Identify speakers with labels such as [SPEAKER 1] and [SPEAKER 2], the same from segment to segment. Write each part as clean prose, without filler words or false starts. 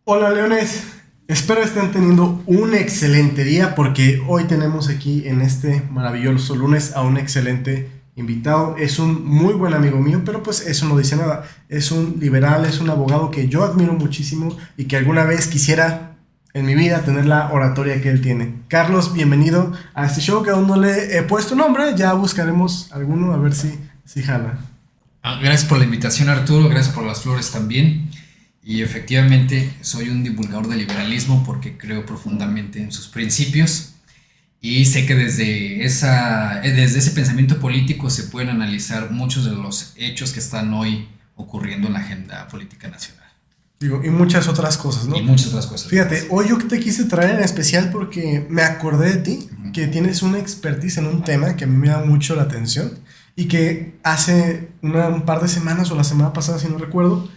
[SPEAKER 1] Hola Leones, espero estén teniendo un excelente día porque hoy tenemos aquí en este maravilloso lunes a un excelente invitado. Es un muy buen amigo mío, pero pues eso no dice nada. Es un liberal, es un abogado que yo admiro muchísimo y que alguna vez quisiera en mi vida tener la oratoria que él tiene. Carlos, bienvenido a este show que aún no le he puesto nombre, ya buscaremos alguno a ver si jala.
[SPEAKER 2] Gracias por la invitación, Arturo, gracias por las flores también. Y efectivamente soy un divulgador del liberalismo porque creo profundamente en sus principios y sé que desde ese pensamiento político se pueden analizar muchos de los hechos que están hoy ocurriendo en la agenda política nacional.
[SPEAKER 1] Digo, y muchas otras cosas,
[SPEAKER 2] Y
[SPEAKER 1] ¿no?
[SPEAKER 2] muchas otras cosas
[SPEAKER 1] Fíjate,
[SPEAKER 2] más.
[SPEAKER 1] hoy yo te quise traer en especial porque me acordé de ti,
[SPEAKER 2] Ujú.
[SPEAKER 1] que tienes una expertise en un tema que a mí me da mucho la atención y que hace un par de semanas o la semana pasada, si no recuerdo,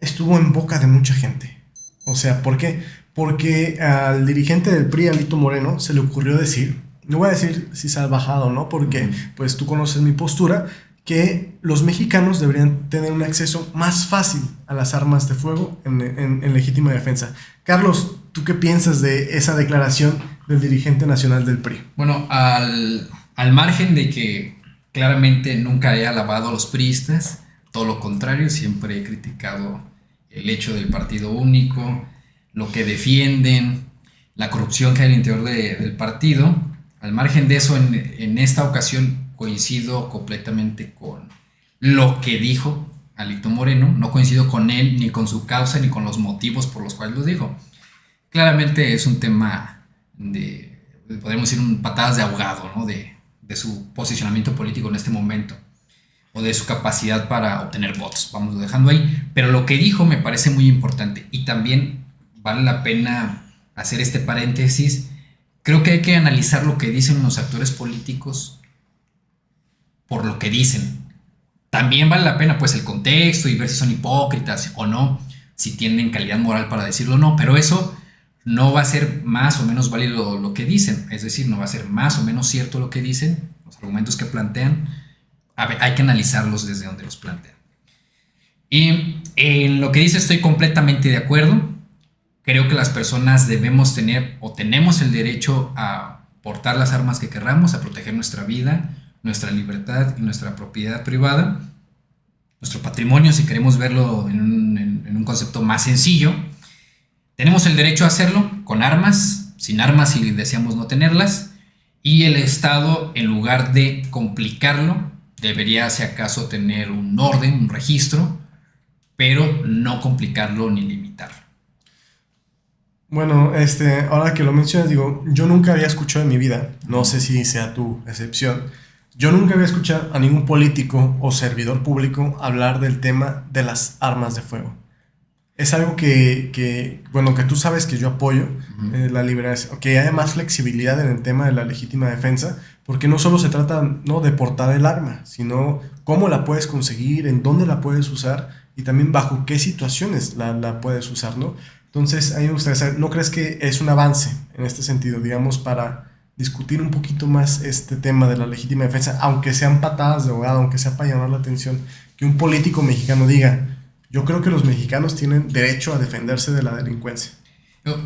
[SPEAKER 1] estuvo en boca de mucha gente. O sea, ¿por qué? Porque al dirigente del PRI, Alito Moreno, se le ocurrió decir, no voy a decir si salvajado o no, porque
[SPEAKER 2] Ujú.
[SPEAKER 1] pues tú conoces mi postura, que los mexicanos deberían tener un acceso más fácil a las armas de fuego en legítima defensa. Carlos, ¿tú qué piensas de esa declaración del dirigente nacional del PRI?
[SPEAKER 2] Bueno, al margen de que claramente nunca he alabado a los priistas, todo lo contrario, siempre he criticado el hecho del partido único, lo que defienden, la corrupción que hay al interior del partido. Al margen de eso, en esta ocasión coincido completamente con lo que dijo Alito Moreno, no coincido con él, ni con su causa, ni con los motivos por los cuales lo dijo. Claramente es un tema podemos decir, patadas de ahogado, ¿no? De su posicionamiento político en este momento o de su capacidad para obtener votos. Vamos dejando ahí. Pero lo que dijo me parece muy importante y también vale la pena hacer este paréntesis. Creo que hay que analizar lo que dicen los actores políticos por lo que dicen. También vale la pena pues el contexto y ver si son hipócritas o no, si tienen calidad moral para decirlo o no, pero eso no va a ser más o menos válido lo que dicen, es decir, no va a ser más o menos cierto lo que dicen, los argumentos que plantean, a ver, hay que analizarlos desde donde los plantean. Y en lo que dice estoy completamente de acuerdo, creo que las personas debemos tener o tenemos el derecho a portar las armas que querramos, a proteger nuestra vida, nuestra libertad y nuestra propiedad privada, nuestro patrimonio, si queremos verlo en un concepto más sencillo. Tenemos el derecho a hacerlo con armas, sin armas si deseamos no tenerlas, y el Estado, en lugar de complicarlo, debería, si acaso, tener un orden, un registro, pero no complicarlo ni limitarlo.
[SPEAKER 1] Bueno, ahora que lo mencionas, digo, yo nunca había escuchado en mi vida, no sé si sea tu excepción, yo nunca había escuchado a ningún político o servidor público hablar del tema de las armas de fuego. Es algo bueno, que tú sabes que yo apoyo,
[SPEAKER 2] Uh-huh.
[SPEAKER 1] la liberación, que haya más flexibilidad en el tema de la legítima defensa, porque no solo se trata, ¿no?, de portar el arma, sino cómo la puedes conseguir, en dónde la puedes usar y también bajo qué situaciones la puedes usar, ¿no? Entonces, a mí me gustaría saber, ¿no crees que es un avance en este sentido, digamos, para discutir un poquito más este tema de la legítima defensa, aunque sean patadas de ahogado, aunque sea para llamar la atención, que un político mexicano diga, yo creo que los mexicanos tienen derecho a defenderse de la delincuencia?
[SPEAKER 2] Yo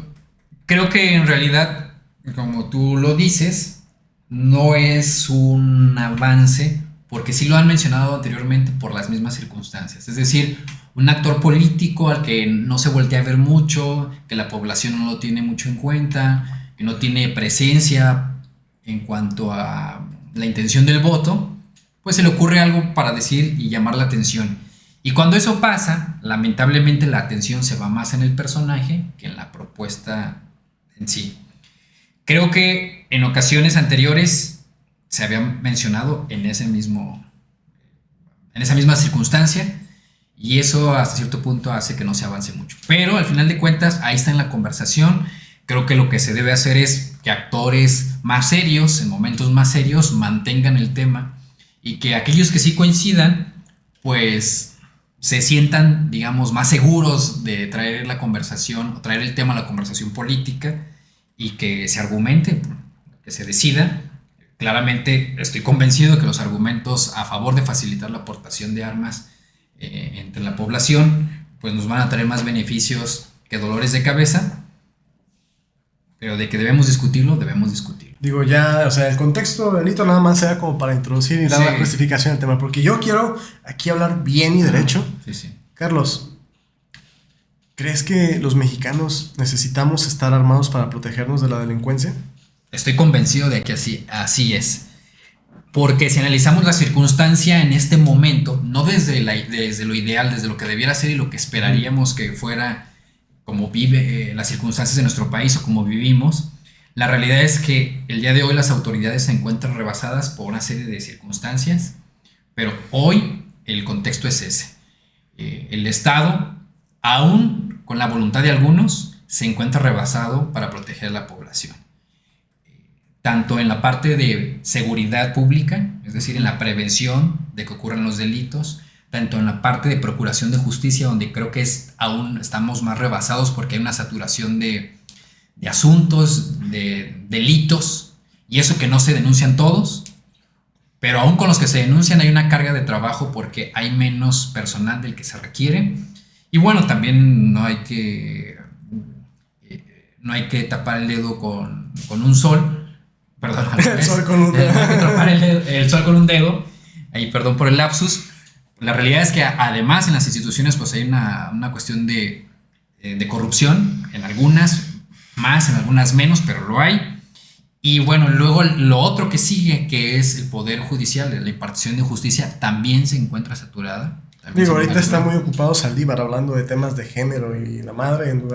[SPEAKER 2] creo que en realidad, como tú lo dices, no es un avance, porque sí lo han mencionado anteriormente por las mismas circunstancias. Es decir, un actor político al que no se voltea a ver mucho, que la población no lo tiene mucho en cuenta, que no tiene presencia en cuanto a la intención del voto, pues se le ocurre algo para decir y llamar la atención. Y cuando eso pasa, lamentablemente la atención se va más en el personaje que en la propuesta en sí. Creo que en ocasiones anteriores se había mencionado en esa misma circunstancia y eso hasta cierto punto hace que no se avance mucho. Pero al final de cuentas, ahí está en la conversación. Creo que lo que se debe hacer es que actores más serios, en momentos más serios, mantengan el tema y que aquellos que sí coincidan, pues se sientan, digamos, más seguros de traer la conversación o traer el tema a la conversación política y que se argumente, que se decida. Claramente estoy convencido de que los argumentos a favor de facilitar la aportación de armas entre la población pues nos van a traer más beneficios que dolores de cabeza, pero de que debemos discutirlo, debemos discutirlo.
[SPEAKER 1] Digo, ya, o sea, el contexto del delito nada más sea como para introducir y dar la justificación del tema, porque yo quiero aquí hablar bien y derecho.
[SPEAKER 2] Sí.
[SPEAKER 1] Carlos, ¿crees que los mexicanos necesitamos estar armados para protegernos de la delincuencia?
[SPEAKER 2] Estoy convencido de que así es. Porque si analizamos la circunstancia en este momento, no desde lo ideal, desde lo que debiera ser y lo que esperaríamos que fuera como vive las circunstancias de nuestro país o como vivimos, la realidad es que el día de hoy las autoridades se encuentran rebasadas por una serie de circunstancias, pero hoy el contexto es ese. El Estado, aún con la voluntad de algunos, se encuentra rebasado para proteger a la población. Tanto en la parte de seguridad pública, es decir, en la prevención de que ocurran los delitos, tanto en la parte de procuración de justicia, donde creo que aún estamos más rebasados porque hay una saturación de asuntos, de delitos, y eso que no se denuncian todos, pero aún con los que se denuncian hay una carga de trabajo porque hay menos personal del que se requiere. Y bueno, también no hay que tapar el dedo con un sol. Perdón,
[SPEAKER 1] el sol con un dedo.
[SPEAKER 2] No hay que tapar el sol con un dedo. Ahí, perdón por el lapsus. La realidad es que además en las instituciones pues hay una cuestión de corrupción, en algunas más, en algunas menos, pero lo hay. Y bueno, luego lo otro que sigue, que es el Poder Judicial, la impartición de justicia, también se encuentra saturada.
[SPEAKER 1] Digo, ahorita está muy ocupado Saldívar hablando de temas de género y la madre en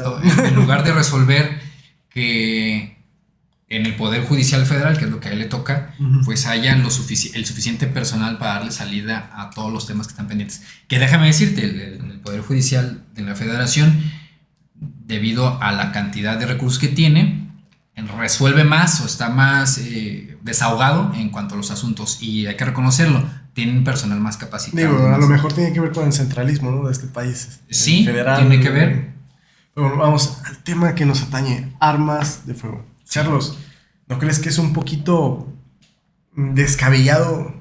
[SPEAKER 2] lugar de resolver que en el Poder Judicial Federal, que es lo que a él le toca, pues haya el suficiente personal para darle salida a todos los temas que están pendientes. Que déjame decirte, el Poder Judicial de la Federación, debido a la cantidad de recursos que tiene, resuelve más o está más desahogado en cuanto a los asuntos, y hay que reconocerlo, tienen personal más capacitado.
[SPEAKER 1] Digo, a lo mejor tiene que ver con el centralismo, ¿no?, de este país.
[SPEAKER 2] Sí,
[SPEAKER 1] federal,
[SPEAKER 2] tiene que ver.
[SPEAKER 1] Pero bueno, vamos al tema que nos atañe, armas de fuego. Sí. Carlos, ¿no crees que es un poquito descabellado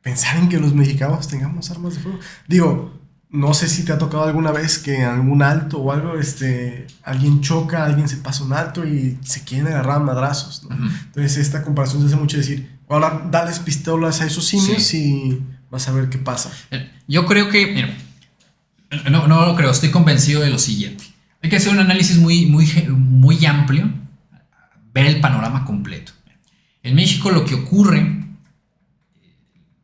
[SPEAKER 1] pensar en que los mexicanos tengamos armas de fuego? Digo, no sé si te ha tocado alguna vez que en algún alto o algo, alguien choca, alguien se pasa un alto y se quieren agarrar madrazos, ¿no? Entonces esta comparación se hace mucho decir, ahora dales pistolas a esos simios y vas a ver qué pasa.
[SPEAKER 2] Yo creo que, mira, no lo creo, estoy convencido de lo siguiente. Hay que hacer un análisis muy amplio, ver el panorama completo. En México lo que ocurre,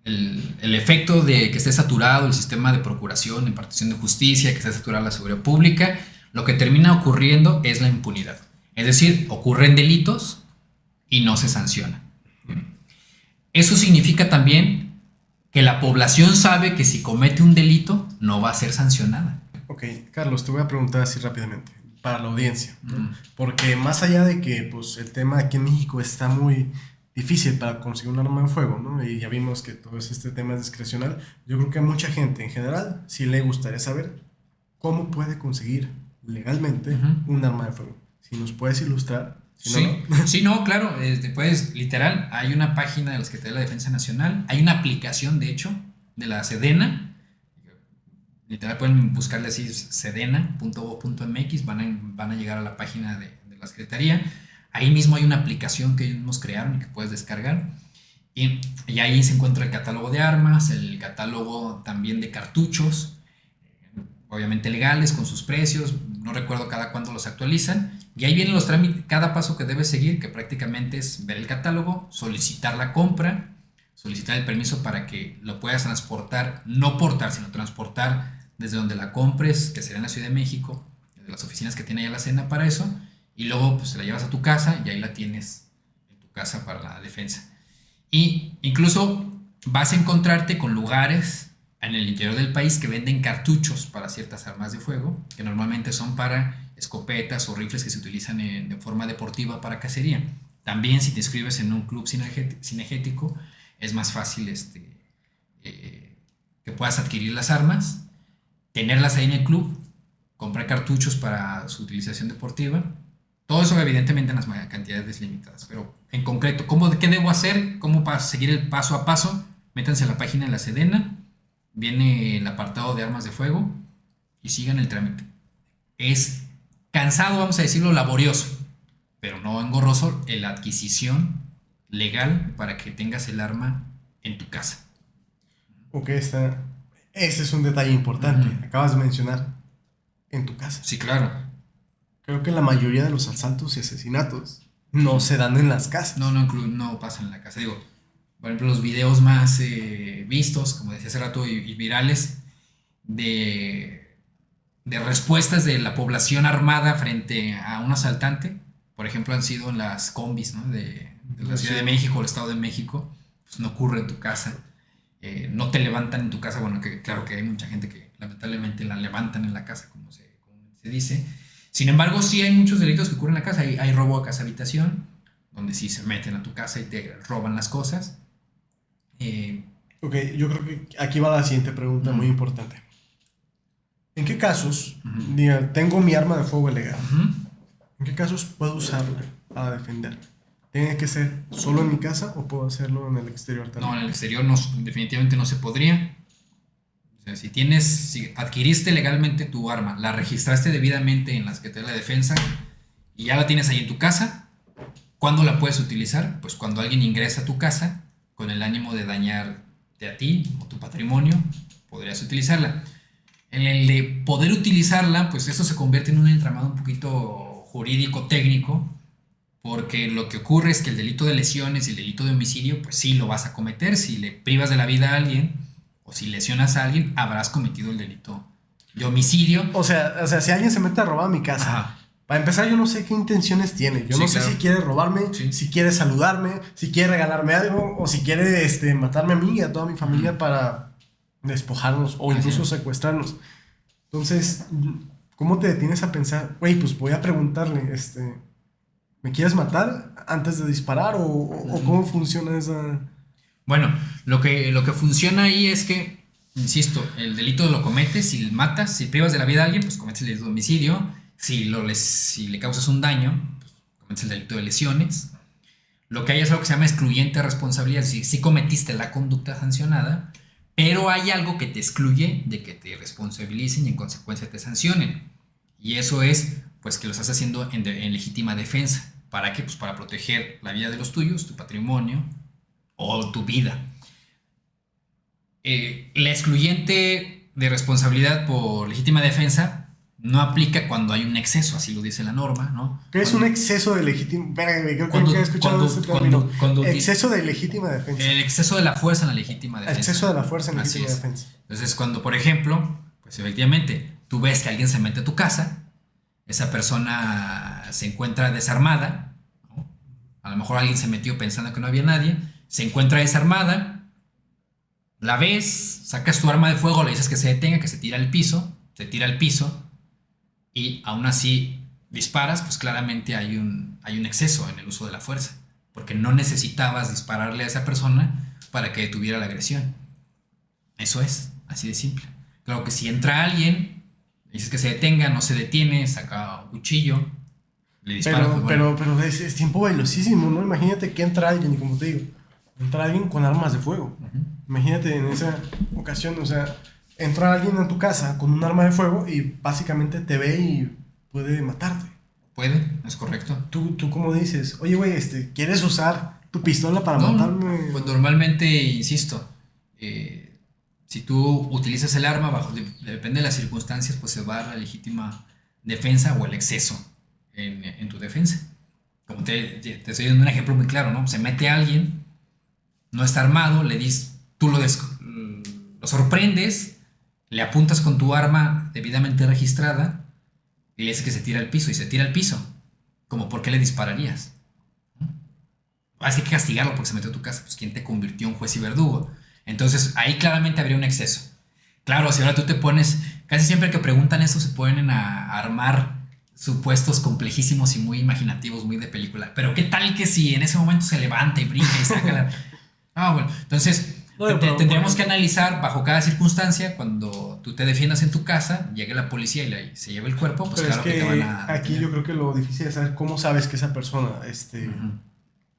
[SPEAKER 2] el efecto de que esté saturado el sistema de procuración, impartición de justicia, que esté saturada la seguridad pública, lo que termina ocurriendo es la impunidad. Es decir, ocurren delitos y no se sanciona. Eso significa también que la población sabe que si comete un delito no va a ser sancionada.
[SPEAKER 1] Ok, Carlos, te voy a preguntar así rápidamente, para la audiencia, ¿no? Porque más allá de que pues, el tema aquí en México está muy difícil para conseguir un arma de fuego, ¿no? Y ya vimos que todo este tema es discrecional. Yo creo que a mucha gente en general sí le gustaría saber cómo puede conseguir legalmente un arma de fuego. Si nos puedes ilustrar.
[SPEAKER 2] Sí, claro. Después, literal, hay una página de la Secretaría de la Defensa Nacional, hay una aplicación, de hecho, de la Sedena. Literal, pueden buscarle así, sedena.gov.mx, van a llegar a la página de la Secretaría. Ahí mismo hay una aplicación que ellos mismos crearon y que puedes descargar. Y ahí se encuentra el catálogo de armas, el catálogo también de cartuchos, obviamente legales, con sus precios. No recuerdo cada cuándo los actualizan. Y ahí vienen los trámites, cada paso que debes seguir, que prácticamente es ver el catálogo, solicitar la compra, solicitar el permiso para que lo puedas transportar, no portar, sino transportar desde donde la compres, que será en la Ciudad de México, desde las oficinas que tiene allá la Sedena para eso. Y luego pues la llevas a tu casa y ahí la tienes en tu casa para la defensa. Y incluso vas a encontrarte con lugares en el interior del país que venden cartuchos para ciertas armas de fuego, que normalmente son para escopetas o rifles que se utilizan de forma deportiva para cacería. También si te inscribes en un club cinegético es más fácil que puedas adquirir las armas, tenerlas ahí en el club, comprar cartuchos para su utilización deportiva. Todo eso evidentemente en las cantidades limitadas, pero en concreto, ¿qué debo hacer? ¿Cómo para seguir el paso a paso? Métanse a la página de la Sedena, viene el apartado de armas de fuego y sigan el trámite. Es cansado, vamos a decirlo, laborioso, pero no engorroso, la adquisición legal para que tengas el arma en tu casa.
[SPEAKER 1] Ok, ese es un detalle importante. Acabas de mencionar en tu casa.
[SPEAKER 2] Sí, claro.
[SPEAKER 1] Creo que la mayoría de los asaltos y asesinatos no se dan en las casas.
[SPEAKER 2] No pasan en la casa. Digo, por ejemplo, los videos más vistos, como decía hace rato, y virales, de respuestas de la población armada frente a un asaltante, por ejemplo, han sido en las combis, ¿no? de la Ciudad de México o el Estado de México. Pues no ocurre en tu casa. No te levantan en tu casa. Bueno, que claro que hay mucha gente que lamentablemente la levantan en la casa, como se dice. Sin embargo, sí hay muchos delitos que ocurren en la casa. Hay robo a casa habitación, donde sí se meten a tu casa y te roban las cosas.
[SPEAKER 1] Ok, yo creo que aquí va la siguiente pregunta muy importante. ¿En qué casos, diga, tengo mi arma de fuego legal, en qué casos puedo usarla para defenderme? ¿Tiene que ser solo en mi casa o puedo hacerlo en el exterior también?
[SPEAKER 2] No, en el exterior no, definitivamente no se podría. O sea, si adquiriste legalmente tu arma, la registraste debidamente en la Secretaría de la Defensa y ya la tienes ahí en tu casa, ¿cuándo la puedes utilizar? Pues cuando alguien ingresa a tu casa con el ánimo de dañarte a ti o tu patrimonio, podrías utilizarla. En el de poder utilizarla, pues eso se convierte en un entramado un poquito jurídico, técnico, porque lo que ocurre es que el delito de lesiones y el delito de homicidio, pues sí lo vas a cometer. Si le privas de la vida a alguien o si lesionas a alguien, habrás cometido el delito de homicidio.
[SPEAKER 1] O sea, si alguien se mete a robar mi casa, para empezar, yo no sé qué intenciones tiene. Yo no sé si quiere robarme, si quiere saludarme, si quiere regalarme algo, o si quiere matarme a mí y a toda mi familia para despojarnos o incluso secuestrarnos. Entonces, ¿cómo te detienes a pensar, güey, pues voy a preguntarle, ¿me quieres matar antes de disparar o cómo funciona esa...?
[SPEAKER 2] Bueno, lo que funciona ahí es que, insisto, el delito lo cometes, si matas, si privas de la vida a alguien, pues cometes el delito de homicidio. Si le causas un daño, pues cometes el delito de lesiones. Lo que hay es algo que se llama excluyente responsabilidad. Si cometiste la conducta sancionada, pero hay algo que te excluye de que te responsabilicen y en consecuencia te sancionen. Y eso es, pues, que lo estás haciendo en legítima defensa. ¿Para qué? Pues para proteger la vida de los tuyos, tu patrimonio o tu vida. La excluyente de responsabilidad por legítima defensa no aplica cuando hay un exceso, así lo dice la norma, ¿no?
[SPEAKER 1] ¿Qué es un exceso de legítima? Creo que he escuchado ese término. Exceso de legítima defensa.
[SPEAKER 2] El exceso de la fuerza en la legítima defensa.
[SPEAKER 1] Exceso de la fuerza en la legítima defensa.
[SPEAKER 2] Entonces, cuando, por ejemplo, pues efectivamente, tú ves que alguien se mete a tu casa, esa persona se encuentra desarmada, ¿no? A lo mejor alguien se metió pensando que no había nadie, se encuentra desarmada, la ves, sacas tu arma de fuego, le dices que se detenga, que se tira al piso, y aún así disparas, pues claramente hay un exceso en el uso de la fuerza, porque no necesitabas dispararle a esa persona para que detuviera la agresión. Eso es, así de simple. Claro que si entra alguien, dices que se detenga, no se detiene, saca un cuchillo, le dispara.
[SPEAKER 1] Pero es tiempo velocísimo, ¿no? Imagínate que entra alguien, y como te digo, entra alguien con armas de fuego. Imagínate en esa ocasión, o sea, entra alguien a tu casa con un arma de fuego y básicamente te ve y puede matarte.
[SPEAKER 2] Puede, es correcto.
[SPEAKER 1] Tú como dices, oye, güey, ¿quieres usar tu pistola para matarme?
[SPEAKER 2] Pues normalmente, insisto, si tú utilizas el arma, depende de las circunstancias, pues se va a la legítima defensa o el exceso en tu defensa. Como te estoy dando un ejemplo muy claro, ¿no? Se mete alguien, no está armado, tú lo sorprendes, le apuntas con tu arma debidamente registrada y le dices que se tira al piso, y se tira al piso. ¿Cómo por qué le dispararías? Hay que castigarlo porque se metió a tu casa. Pues ¿quién te convirtió en juez y verdugo? Entonces ahí claramente habría un exceso. Claro, si ahora tú te pones, casi siempre que preguntan eso se ponen a armar supuestos complejísimos y muy imaginativos, muy de película. Pero ¿qué tal que si en ese momento se levanta y brinca y saca la... Bueno, entonces tendríamos que analizar bajo cada circunstancia. Cuando tú te defiendas en tu casa, llegue la policía y se lleve el cuerpo, pues
[SPEAKER 1] pero
[SPEAKER 2] claro que te van a...
[SPEAKER 1] Aquí yo creo que lo difícil es saber cómo sabes que esa persona,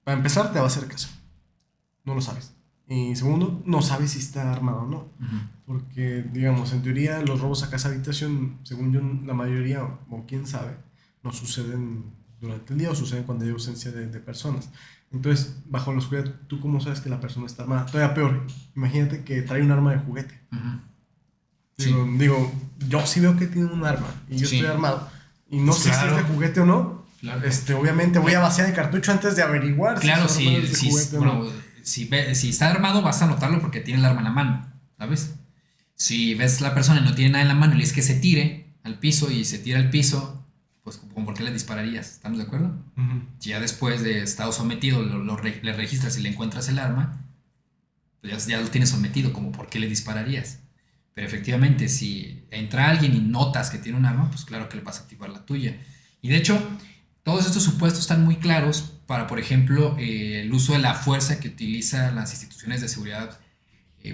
[SPEAKER 1] para empezar, te va a hacer caso. No lo sabes. Y segundo, no sabes si está armado o no. Porque, digamos, en teoría, los robos a casa habitación, según yo, la mayoría, o quién sabe, no suceden durante el día o suceden cuando hay ausencia de personas. Entonces, bajo la oscuridad, ¿tú cómo sabes que la persona está armada? Todavía peor, imagínate que trae un arma de juguete.
[SPEAKER 2] Ujú.
[SPEAKER 1] Digo, yo sí veo que tiene un arma y yo
[SPEAKER 2] Sí.
[SPEAKER 1] estoy armado y no
[SPEAKER 2] Pues
[SPEAKER 1] sé
[SPEAKER 2] claro.
[SPEAKER 1] si es de juguete o no.
[SPEAKER 2] Claro.
[SPEAKER 1] Obviamente voy a vaciar el cartucho antes de averiguar
[SPEAKER 2] Claro,
[SPEAKER 1] si es de
[SPEAKER 2] si,
[SPEAKER 1] juguete o
[SPEAKER 2] bueno,
[SPEAKER 1] no.
[SPEAKER 2] si está armado vas a notarlo porque tiene el arma en la mano, ¿sabes? Si ves la persona y no tiene nada en la mano y le es que se tire al piso y se tira al piso, pues ¿por qué le dispararías? ¿Estamos de acuerdo?
[SPEAKER 1] Ujú.
[SPEAKER 2] Si ya después de estado sometido le registras y le encuentras el arma, pues ya lo tienes sometido, como ¿por qué le dispararías? Pero efectivamente, si entra alguien y notas que tiene un arma, pues claro que le vas a activar la tuya. Y de hecho, todos estos supuestos están muy claros para, por ejemplo, el uso de la fuerza que utilizan las instituciones de seguridad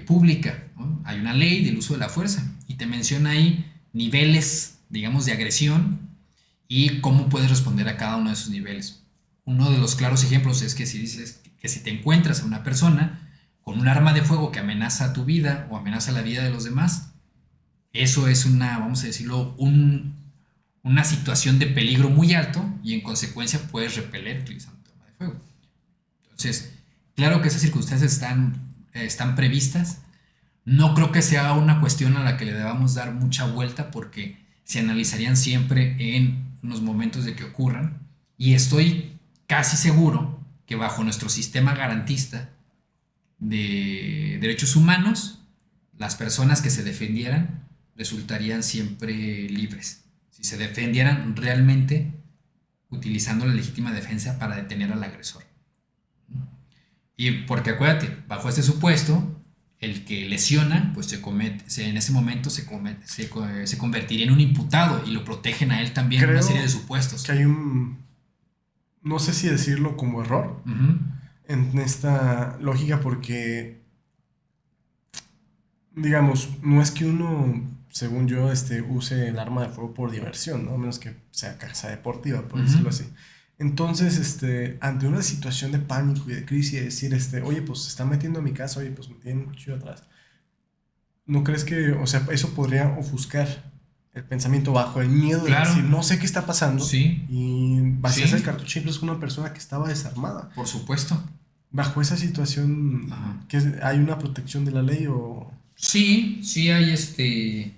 [SPEAKER 2] pública, ¿no? Hay una ley del uso de la fuerza y te menciona ahí niveles, digamos, de agresión y cómo puedes responder a cada uno de esos niveles. Uno de los claros ejemplos es que si dices que si te encuentras a una persona con un arma de fuego que amenaza tu vida o amenaza la vida de los demás, eso es una, vamos a decirlo, una situación de peligro muy alto y en consecuencia puedes repeler utilizando tu arma de fuego. Entonces, claro que esas circunstancias están previstas. No creo que sea una cuestión a la que le debamos dar mucha vuelta porque se analizarían siempre en los momentos de que ocurran. Y estoy casi seguro que bajo nuestro sistema garantista de derechos humanos, las personas que se defendieran resultarían siempre libres. Si se defendieran realmente utilizando la legítima defensa para detener al agresor. Y porque acuérdate, bajo este supuesto, el que lesiona, pues en ese momento se convertiría en un imputado y lo protegen a él también en una serie de supuestos.
[SPEAKER 1] Que hay no sé si decirlo como error
[SPEAKER 2] Uh-huh.
[SPEAKER 1] en esta lógica porque, digamos, no es que uno, según yo, use el arma de fuego por diversión, ¿no? A menos que sea casa deportiva, por decirlo así. Entonces, ante una situación de pánico y de crisis, decir, oye, pues se están metiendo a mi casa, oye, pues me tienen un cuchillo atrás. ¿No crees que, o sea, eso podría ofuscar el pensamiento bajo el miedo de decir, no sé qué está pasando?
[SPEAKER 2] Sí.
[SPEAKER 1] Y vacías el cartucho incluso con una persona que estaba desarmada.
[SPEAKER 2] Por supuesto.
[SPEAKER 1] Bajo esa situación, ¿hay una protección de la ley o...?
[SPEAKER 2] Sí hay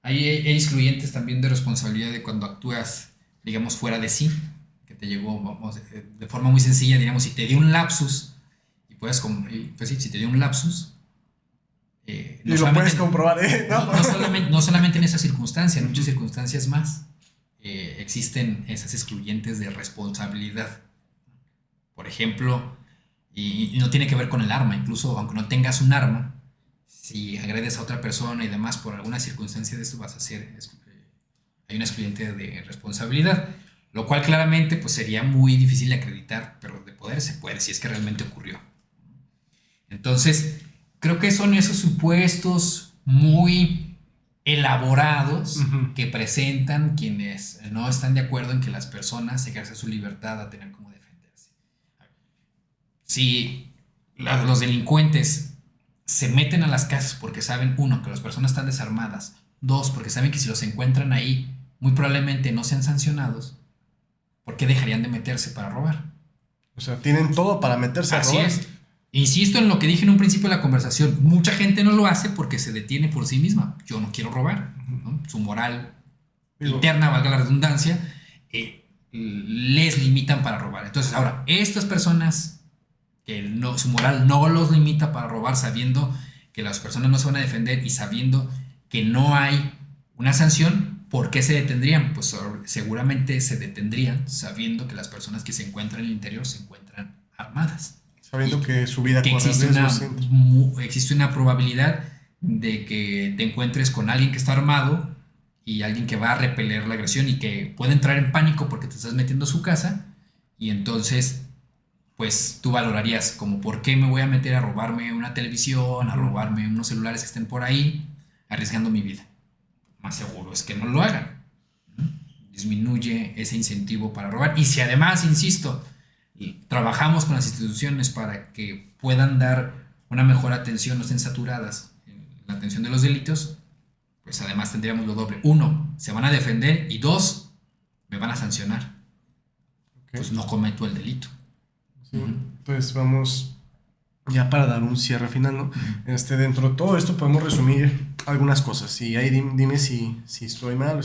[SPEAKER 2] hay excluyentes también de responsabilidad de cuando actúas, digamos, fuera de sí, que te llegó, vamos, de forma muy sencilla, digamos, si te dio un lapsus, y pues sí, si te dio un lapsus,
[SPEAKER 1] no y lo puedes comprobar,
[SPEAKER 2] no solamente en esa circunstancia, en muchas circunstancias más, existen esas excluyentes de responsabilidad. Por ejemplo, y no tiene que ver con el arma, incluso aunque no tengas un arma, si agredes a otra persona y demás por alguna circunstancia de esto vas a ser, hay un excluyente de responsabilidad, lo cual claramente pues sería muy difícil de acreditar, pero de poder se puede si es que realmente ocurrió. Entonces, creo que son esos supuestos muy elaborados que presentan quienes no están de acuerdo en que las personas ejerzan su libertad a tener como defenderse. Si los delincuentes se meten a las casas porque saben, uno, que las personas están desarmadas, dos, porque saben que si los encuentran ahí, muy probablemente no sean sancionados, ¿por qué dejarían de meterse para robar?
[SPEAKER 1] O sea, tienen todo para meterse a robar.
[SPEAKER 2] Así es. Insisto en lo que dije en un principio de la conversación, mucha gente no lo hace porque se detiene por sí misma. Yo no quiero robar, ¿no? Su moral interna, valga la redundancia, les limitan para robar. Entonces, ahora, estas personas que su moral no los limita para robar, sabiendo que las personas no se van a defender y sabiendo que no hay una sanción, ¿por qué se detendrían? Pues seguramente se detendrían sabiendo que las personas que se encuentran en el interior se encuentran armadas.
[SPEAKER 1] Sabiendo que su vida corre
[SPEAKER 2] existe una probabilidad de que te encuentres con alguien que está armado y alguien que va a repeler la agresión y que puede entrar en pánico porque te estás metiendo a su casa y entonces pues tú valorarías como por qué me voy a meter a robarme una televisión, a robarme unos celulares que estén por ahí, arriesgando mi vida. Más seguro es que no lo hagan. Disminuye ese incentivo para robar. Y si además, insisto, trabajamos con las instituciones para que puedan dar una mejor atención, no estén saturadas en la atención de los delitos, pues además tendríamos lo doble. Uno, se van a defender y dos, me van a sancionar.
[SPEAKER 1] Ok.
[SPEAKER 2] Pues no cometo el delito.
[SPEAKER 1] Sí. Entonces vamos ya para dar un cierre final, ¿no? Dentro de todo esto podemos resumir algunas cosas. Y ahí dime si estoy mal.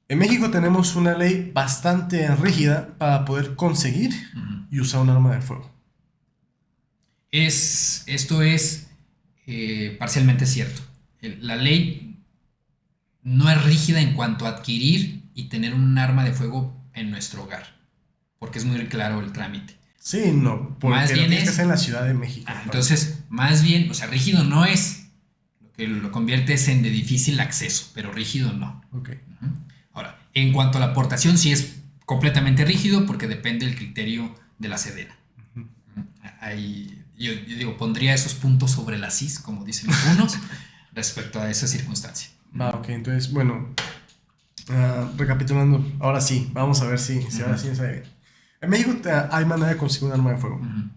[SPEAKER 1] En México tenemos una ley bastante rígida para poder conseguir y usar un arma de fuego.
[SPEAKER 2] Esto es parcialmente cierto. La ley no es rígida en cuanto a adquirir y tener un arma de fuego en nuestro hogar, porque es muy claro el trámite.
[SPEAKER 1] Sí, no, porque
[SPEAKER 2] Más bien
[SPEAKER 1] lo tienes que
[SPEAKER 2] es-
[SPEAKER 1] hacer en la Ciudad de México.
[SPEAKER 2] Entonces, más bien, o sea, rígido no es, lo que lo convierte es en de difícil acceso, pero rígido no.
[SPEAKER 1] Ok.
[SPEAKER 2] Ujú. Ahora, en cuanto a la aportación, sí es completamente rígido porque depende del criterio de la Sedena.
[SPEAKER 1] Ujú.
[SPEAKER 2] Ahí, yo digo, pondría esos puntos sobre las is, como dicen algunos, respecto a esa circunstancia.
[SPEAKER 1] Va, ok, entonces, bueno, recapitulando, ahora sí, vamos a ver si ahora sí me sale bien. En México hay manera de conseguir un arma de fuego.
[SPEAKER 2] Ujú.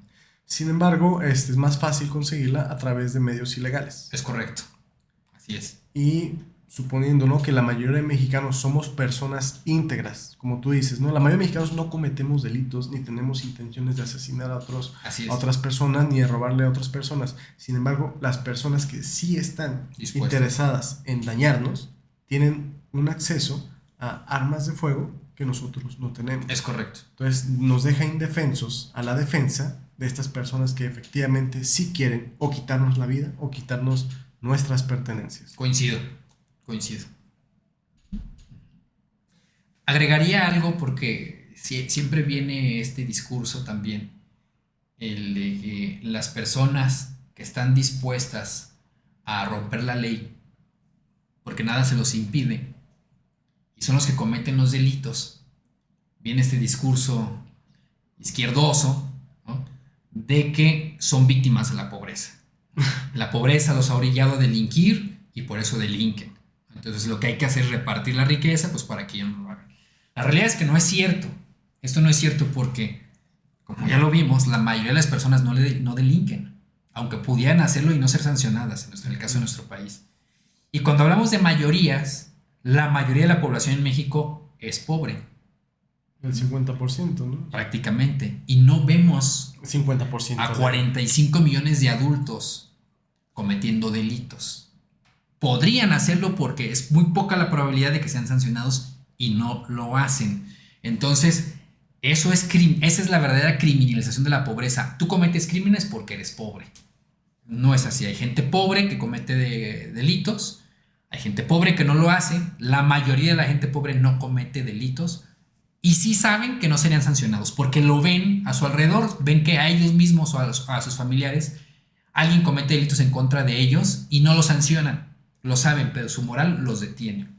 [SPEAKER 1] Sin embargo, es más fácil conseguirla a través de medios ilegales.
[SPEAKER 2] Es correcto. Así es.
[SPEAKER 1] Y suponiendo, ¿no?, que la mayoría de mexicanos somos personas íntegras, como tú dices, ¿no? La mayoría de mexicanos no cometemos delitos ni tenemos intenciones de asesinar
[SPEAKER 2] Así es.
[SPEAKER 1] a otras personas ni de robarle a otras personas. Sin embargo, las personas que sí están
[SPEAKER 2] Dispuestas.
[SPEAKER 1] interesadas en dañarnos tienen un acceso a armas de fuego que nosotros no tenemos.
[SPEAKER 2] Es correcto.
[SPEAKER 1] Entonces nos deja indefensos a la defensa de estas personas que efectivamente sí quieren o quitarnos la vida o quitarnos nuestras pertenencias.
[SPEAKER 2] Coincido. Agregaría algo porque siempre viene este discurso también, el de que las personas que están dispuestas a romper la ley, porque nada se los impide, y son los que cometen los delitos, viene este discurso izquierdoso, ¿no?, de que son víctimas de la pobreza. La pobreza los ha orillado a delinquir y por eso delinquen. Entonces lo que hay que hacer es repartir la riqueza, pues para que ellos no lo hagan. La realidad es que no es cierto. Esto no es cierto porque, como ya lo vimos, la mayoría de las personas no delinquen, aunque pudieran hacerlo y no ser sancionadas, en el caso de nuestro país. Y cuando hablamos de mayorías, la mayoría de la población en México es pobre.
[SPEAKER 1] El 50%, ¿no?
[SPEAKER 2] Prácticamente. Y no vemos
[SPEAKER 1] 50%.
[SPEAKER 2] a 45 millones de adultos cometiendo delitos. Podrían hacerlo porque es muy poca la probabilidad de que sean sancionados y no lo hacen. Entonces, esa es la verdadera criminalización de la pobreza. Tú cometes crímenes porque eres pobre. No es así. Hay gente pobre que comete delitos. Hay gente pobre que no lo hace. La mayoría de la gente pobre no comete delitos. Y sí saben que no serían sancionados porque lo ven a su alrededor. Ven que a ellos mismos o a sus familiares alguien comete delitos en contra de ellos y no los sancionan. Lo saben, pero su moral los detiene.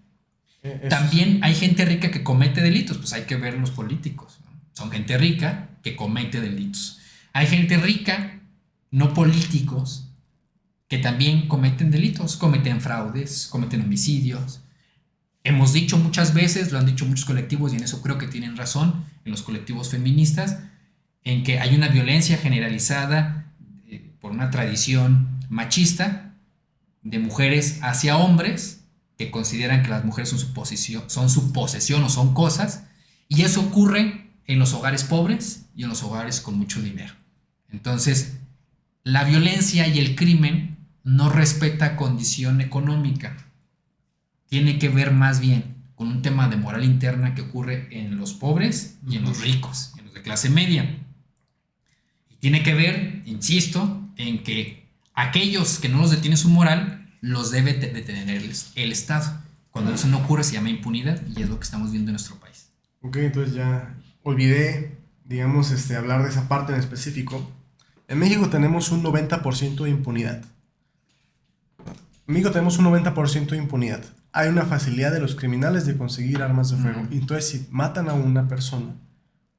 [SPEAKER 2] También hay gente rica que comete delitos, pues hay que ver los políticos, ¿no? Son gente rica que comete delitos. Hay gente rica, no políticos, que también cometen delitos, cometen fraudes, cometen homicidios. Hemos dicho muchas veces, lo han dicho muchos colectivos y en eso creo que tienen razón, en los colectivos feministas, en que hay una violencia generalizada por una tradición machista de mujeres hacia hombres que consideran que las mujeres son su posesión o son cosas, y eso ocurre en los hogares pobres y en los hogares con mucho dinero. Entonces, la violencia y el crimen no respeta condición económica. Tiene que ver más bien con un tema de moral interna que ocurre en los pobres y en los ricos, en los de clase media. Y tiene que ver, insisto, en que aquellos que no los detiene su moral los debe detener el Estado. Cuando eso no ocurre se llama impunidad y es lo que estamos viendo en nuestro país.
[SPEAKER 1] Ok, entonces ya olvidé, digamos, hablar de esa parte en específico. En México tenemos un 90% de impunidad. En México tenemos un 90% de impunidad. Hay una facilidad de los criminales de conseguir armas de fuego. Entonces, si matan a una persona,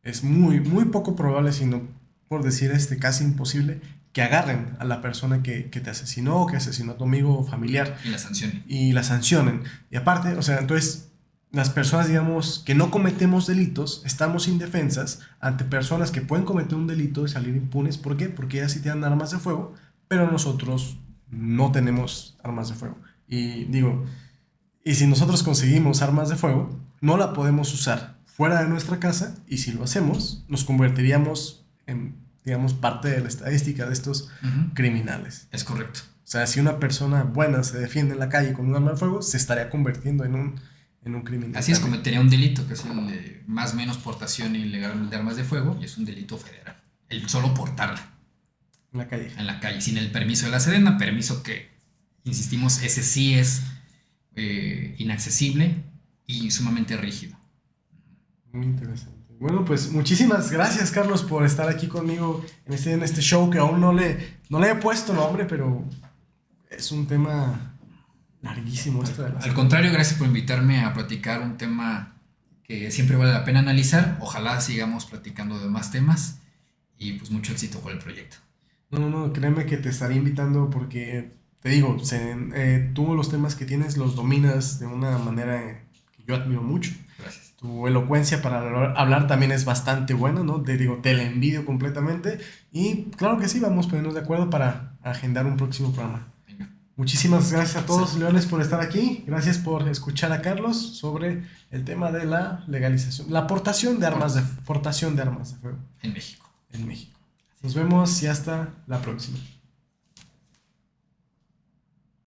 [SPEAKER 1] es muy, muy poco probable, sino por decir casi imposible, que agarren a la persona que te asesinó o que asesinó a tu amigo o familiar.
[SPEAKER 2] Y la sancionen.
[SPEAKER 1] Y aparte, o sea, entonces las personas, digamos, que no cometemos delitos, estamos indefensas ante personas que pueden cometer un delito y salir impunes. ¿Por qué? Porque ellas sí tienen armas de fuego, pero nosotros no tenemos armas de fuego. Y digo, y si nosotros conseguimos armas de fuego, no la podemos usar fuera de nuestra casa, y si lo hacemos, nos convertiríamos en, digamos, parte de la estadística de estos criminales.
[SPEAKER 2] Es correcto.
[SPEAKER 1] O sea, si una persona buena se defiende en la calle con un arma de fuego, se estaría convirtiendo en un criminal.
[SPEAKER 2] Así es, cometería un delito, que es el de más o menos portación ilegal de armas de fuego, y es un delito federal. El solo portarla.
[SPEAKER 1] En la calle.
[SPEAKER 2] En la calle, sin el permiso de la Sedena, permiso que, insistimos, ese sí es inaccesible y sumamente rígido.
[SPEAKER 1] Muy interesante. Bueno, pues muchísimas gracias, Carlos, por estar aquí conmigo en este show que aún no le he puesto nombre, pero es un tema larguísimo.
[SPEAKER 2] Al contrario, gracias por invitarme a platicar un tema que siempre vale la pena analizar. Ojalá sigamos platicando de más temas y pues mucho éxito con el proyecto.
[SPEAKER 1] No, créeme que te estaré invitando porque, te digo, tú los temas que tienes los dominas de una manera que yo admiro mucho.
[SPEAKER 2] Gracias.
[SPEAKER 1] Tu elocuencia para hablar también es bastante buena, ¿no? Te la envidio completamente. Y claro que sí, vamos a ponernos de acuerdo para agendar un próximo programa.
[SPEAKER 2] Venga.
[SPEAKER 1] Muchísimas gracias a todos, leones, por estar aquí. Gracias por escuchar a Carlos sobre el tema de la legalización, la portación de armas de fuego
[SPEAKER 2] En México.
[SPEAKER 1] en México. Nos vemos y hasta la próxima.